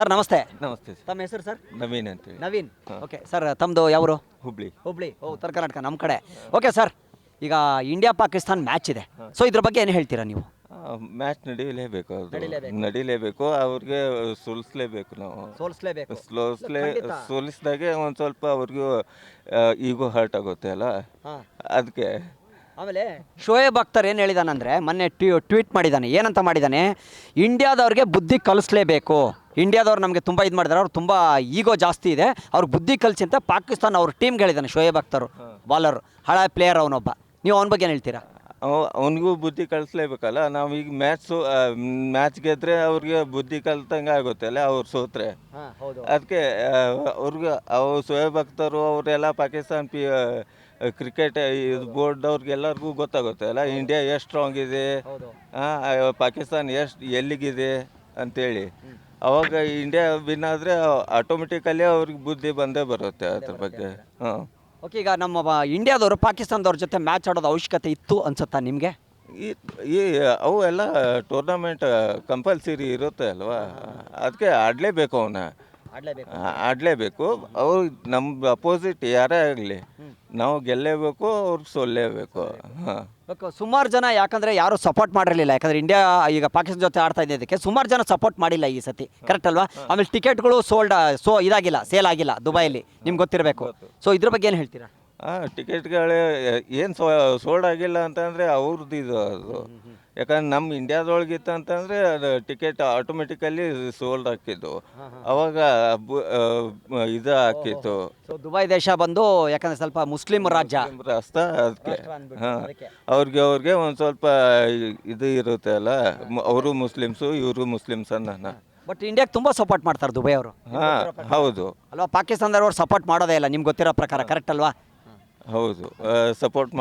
Sir ನಮಸ್ತೆ. ನಮಸ್ತೆ sir. ತಮ್ಮ ಹೆಸರು ಸರ್? ನವೀನ್ ಅಂತೇಳಿ. ನವೀನ್. ಓಕೆ ಸರ್, ತಮ್ಮದು ಯಾವರು? ಹುಬ್ಳಿ. ಹುಬ್ಳಿ. ಉತ್ತರ ಕರ್ನಾಟಕ ನಮ್ಮ ಕಡೆ. ಓಕೆ ಸರ್, ಈಗ ಇಂಡಿಯಾ ಪಾಕಿಸ್ತಾನ್ ಮ್ಯಾಚ್ ಇದೆ. ಸೊ ಇದ್ರ ಬಗ್ಗೆ ಏನು ಹೇಳ್ತೀರಾ ನೀವು? ಮ್ಯಾಚ್ ನಡೀಲೇಬೇಕು, ಅದು ನಡೀಲೇಬೇಕು. ನಡೀಲೇಬೇಕು. ಅವ್ರಿಗೆ ಸೋಲಿಸ್ಲೇಬೇಕು ನಾವು. ಸೋಲಿಸಲೇಬೇಕು. ಸೋಲಿಸಿದಾಗೆ ಒಂದು ಸ್ವಲ್ಪ ಅವ್ರಿಗೂ ಈಗೋ ಹರ್ಟ್ ಆಗುತ್ತೆ ಅಲ್ಲ, ಹಾಂ. ಅದಕ್ಕೆ. ಆಮೇಲೆ ಶೋಯಬ್ ಅಖ್ತರ್ ಏನು ಹೇಳಿದಾನಂದರೆ, ಮೊನ್ನೆ ಟ್ವೀಟ್ ಮಾಡಿದ್ದಾನೆ. ಏನಂತ ಮಾಡಿದ್ದಾನೆ? ಇಂಡಿಯಾದವ್ರಿಗೆ ಬುದ್ಧಿ ಕಲಿಸ್ಲೇಬೇಕು. ಇಂಡಿಯಾದವ್ರು ನಮಗೆ ತುಂಬ ಇದು ಮಾಡಿದ್ದಾರೆ, ಅವ್ರು ತುಂಬ ಈಗೋ ಜಾಸ್ತಿ ಇದೆ, ಅವ್ರಿಗೆ ಬುದ್ಧಿ ಕಲಿಸಿ ಅಂತ ಪಾಕಿಸ್ತಾನ ಅವ್ರ ಟೀಮ್ಗೆ ಹೇಳಿದ್ದಾನೆ ಶೋಯಬ್ ಅಖ್ತರ್. ಬಾಲರ್, ಹಳೆ ಪ್ಲೇಯರ್ ಅವನೊಬ್ಬ. ನೀವು ಅವನ ಬಗ್ಗೆ ಏನು ಹೇಳ್ತೀರಾ? ಅವನಿಗೂ ಬುದ್ಧಿ ಕಲಿಸ್ಲೇಬೇಕಲ್ಲ. ನಾವು ಈಗ ಮ್ಯಾಚ್ ಗೆದ್ರೆ ಅವ್ರಿಗೆ ಬುದ್ಧಿ ಕಲ್ತಂಗೆ ಆಗುತ್ತೆ ಅಲ್ಲ, ಅವ್ರು ಸೋತ್ರೆ. ಅದಕ್ಕೆ ಅವ್ರಿಗೆ ಶೋಯಬ್ ಅಖ್ತರು ಅವರೆಲ್ಲ ಪಾಕಿಸ್ತಾನ ಕ್ರಿಕೆಟ್ ಬೋರ್ಡ್ ಅವ್ರಿಗೆಲ್ಲರಿಗೂ ಗೊತ್ತಾಗುತ್ತೆ ಅಲ್ಲ, ಇಂಡಿಯಾ ಎಷ್ಟು ಸ್ಟ್ರಾಂಗ್ ಇದೆ, ಪಾಕಿಸ್ತಾನ ಎಲ್ಲಿಗಿದೆ ಅಂತೇಳಿ. ಅವಾಗ ಇಂಡಿಯಾ ವಿನ್ ಆದರೆ ಆಟೋಮೆಟಿಕಲಿ ಅವ್ರಿಗೆ ಬುದ್ಧಿ ಬಂದೇ ಬರುತ್ತೆ ಅದ್ರ ಬಗ್ಗೆ. ಹಾಂ. ಓಕೆ, ಈಗ ನಮ್ಮ ಇಂಡಿಯಾದವರು ಪಾಕಿಸ್ತಾನದವ್ರ ಜೊತೆ ಮ್ಯಾಚ್ ಆಡೋದು ಅವಶ್ಯಕತೆ ಇತ್ತು ಅನ್ಸುತ್ತಾ ನಿಮಗೆ? ಈ ಅವು ಎಲ್ಲ ಟೂರ್ನಮೆಂಟ್ ಕಂಪಲ್ಸರಿ ಇರುತ್ತೆ ಅಲ್ವಾ, ಅದಕ್ಕೆ ಆಡಲೇಬೇಕು. ಆಡಲೇಬೇಕು. ಅವ್ರು ನಮ್ಮ ಅಪೋಸಿಟ್ ಯಾರೇ ಆಗಲಿ ನಾವು ಗೆಲ್ಲೇಬೇಕು, ಅವ್ರಿಗೆ ಸೋಲ್ಲೇಬೇಕು. ಹಾಂ. ಸುಮಾರು ಜನ ಯಾಕಂದರೆ ಯಾರು ಸಪೋರ್ಟ್ ಮಾಡಿರಲಿಲ್ಲ, ಯಾಕಂದರೆ ಇಂಡಿಯಾ ಈಗ ಪಾಕಿಸ್ತಾನ ಜೊತೆ ಆಡ್ತಾ ಇದ್ದಕ್ಕೆ ಸುಮಾರು ಜನ ಸಪೋರ್ಟ್ ಮಾಡಿಲ್ಲ ಈ ಸತಿ, ಕರೆಕ್ಟ್ ಅಲ್ವಾ? ಆಮೇಲೆ ಟಿಕೆಟ್ಗಳು ಇದಾಗಿಲ್ಲ, ಸೇಲ್ ಆಗಿಲ್ಲ ದುಬೈಲಿ, ನಿಮ್ಗೆ ಗೊತ್ತಿರಬೇಕು. ಸೊ ಇದ್ರ ಬಗ್ಗೆ ಏನು ಹೇಳ್ತೀರಾ? ಟಿಕೆಟ್ಗಳೇ ಏನು ಸೋಲ್ಡ್ ಆಗಿಲ್ಲ ಅಂತಂದರೆ ಅವ್ರದ್ದು ಇದು ಅದು. ಯಾಕಂದ್ರೆ ನಮ್ಮ ಇಂಡಿಯಾದೊಳಗಿತ್ತು ಅಂತಂದರೆ ಅದು ಟಿಕೆಟ್ ಆಟೋಮೆಟಿಕಲಿ ಸೋಲ್ಡ್ ಹಾಕಿದ್ದು. ಅವಾಗ ಇದು ಹಾಕಿತ್ತು. ಸೊ ದುಬೈ ದೇಶ ಬಂದು ಯಾಕಂದರೆ ಸ್ವಲ್ಪ ಮುಸ್ಲಿಂ ರಾಜ್ಯ ರಾಷ್ಟ್ರ, ಅದಕ್ಕೆ. ಹಾಂ. ಅವ್ರಿಗೆ ಒಂದು ಸ್ವಲ್ಪ ಇದು ಇರುತ್ತೆ ಅಲ್ಲ, ಅವರು ಮುಸ್ಲಿಮ್ಸು ಇವರು ಮುಸ್ಲಿಮ್ಸ್ ಅನ್ನೋಣ. ಬಟ್ ಇಂಡಿಯಾಗೆ ತುಂಬ ಸಪೋರ್ಟ್ ಮಾಡ್ತಾರೆ ದುಬೈ ಅವರು. ಹಾಂ, ಹೌದು ಅಲ್ವಾ? ಪಾಕಿಸ್ತಾನದವ್ರು ಸಪೋರ್ಟ್ ಮಾಡೋದೇ ಇಲ್ಲ, ನಿಮ್ಗೆ ಗೊತ್ತಿರೋ ಪ್ರಕಾರ, ಕರೆಕ್ಟ್ ಅಲ್ವಾ? ಹೌದು, ಸಪೋರ್ಟ್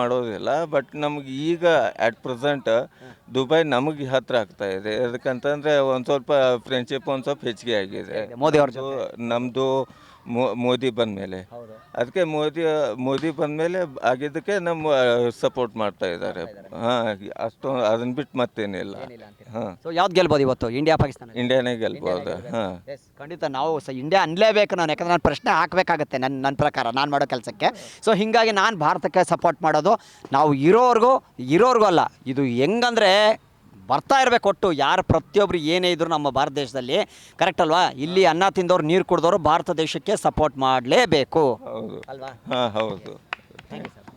ಬಟ್ ನಮ್ಗೆ ಈಗ ಅಟ್ ಪ್ರೆಸೆಂಟ್ ದುಬೈ ನಮಗೆ ಹತ್ರ ಆಗ್ತಾ ಇದೆ. ಯಾಕಂತಂದರೆ ಒಂದು ಸ್ವಲ್ಪ ಫ್ರೆಂಡ್ಶಿಪ್ ಒಂದು ಸ್ವಲ್ಪ ಹೆಚ್ಚಿಗೆ ಆಗಿದೆ ಮೋದಿ ಅವ್ರ ಜೊತೆ. ನಮ್ಮದು ಮೋದಿ ಬಂದಮೇಲೆ. ಅದಕ್ಕೆ ಮೋದಿ ಬಂದಮೇಲೆ ಆಗಿದ್ದಕ್ಕೆ ನಮ್ಮ ಸಪೋರ್ಟ್ ಮಾಡ್ತಾ ಇದ್ದಾರೆ. ಹಾಂ, ಅಷ್ಟೊಂದು ಅದನ್ನ ಬಿಟ್ಟು ಮತ್ತೇನಿಲ್ಲ. ಹಾಂ. ಸೊ ಯಾವ್ದು ಗೆಲ್ಬೋದು ಇವತ್ತು, ಇಂಡಿಯಾ ಪಾಕಿಸ್ತಾನ? ಇಂಡಿಯಾನೇ ಗೆಲ್ಬೋದು. ಹಾಂ, ಖಂಡಿತ ನಾವು ಇಂಡಿಯಾ ಅನ್ಲೇಬೇಕು ನಾನು, ಯಾಕಂದ್ರೆ ನಾನು ಪ್ರಶ್ನೆ ಹಾಕಬೇಕಾಗತ್ತೆ ನನ್ನ ಪ್ರಕಾರ, ನಾನು ಮಾಡೋ ಕೆಲಸಕ್ಕೆ. ಸೊ ಹೀಗಾಗಿ ನಾನು ಭಾರತಕ್ಕೆ ಸಪೋರ್ಟ್ ಮಾಡೋದು. ನಾವು ಇರೋರ್ಗೂ ಅಲ್ಲ, ಇದು ಹೆಂಗಂದರೆ ಬರ್ತಾ ಇರಬೇಕು ಒಟ್ಟು, ಯಾರು ಪ್ರತಿಯೊಬ್ಬರು ಏನೇ ಇದ್ರು ನಮ್ಮ ಭಾರತ ದೇಶದಲ್ಲಿ, ಕರೆಕ್ಟ್ ಅಲ್ವಾ? ಇಲ್ಲಿ ಅನ್ನ ತಿಂದವ್ರು ನೀರು ಕುಡಿದವರು ಭಾರತ ದೇಶಕ್ಕೆ ಸಪೋರ್ಟ್ ಮಾಡಲೇಬೇಕು ಹೌದು. ಅಲ್ವಾ? ಹಾಂ, ಹೌದು. Thank you sir.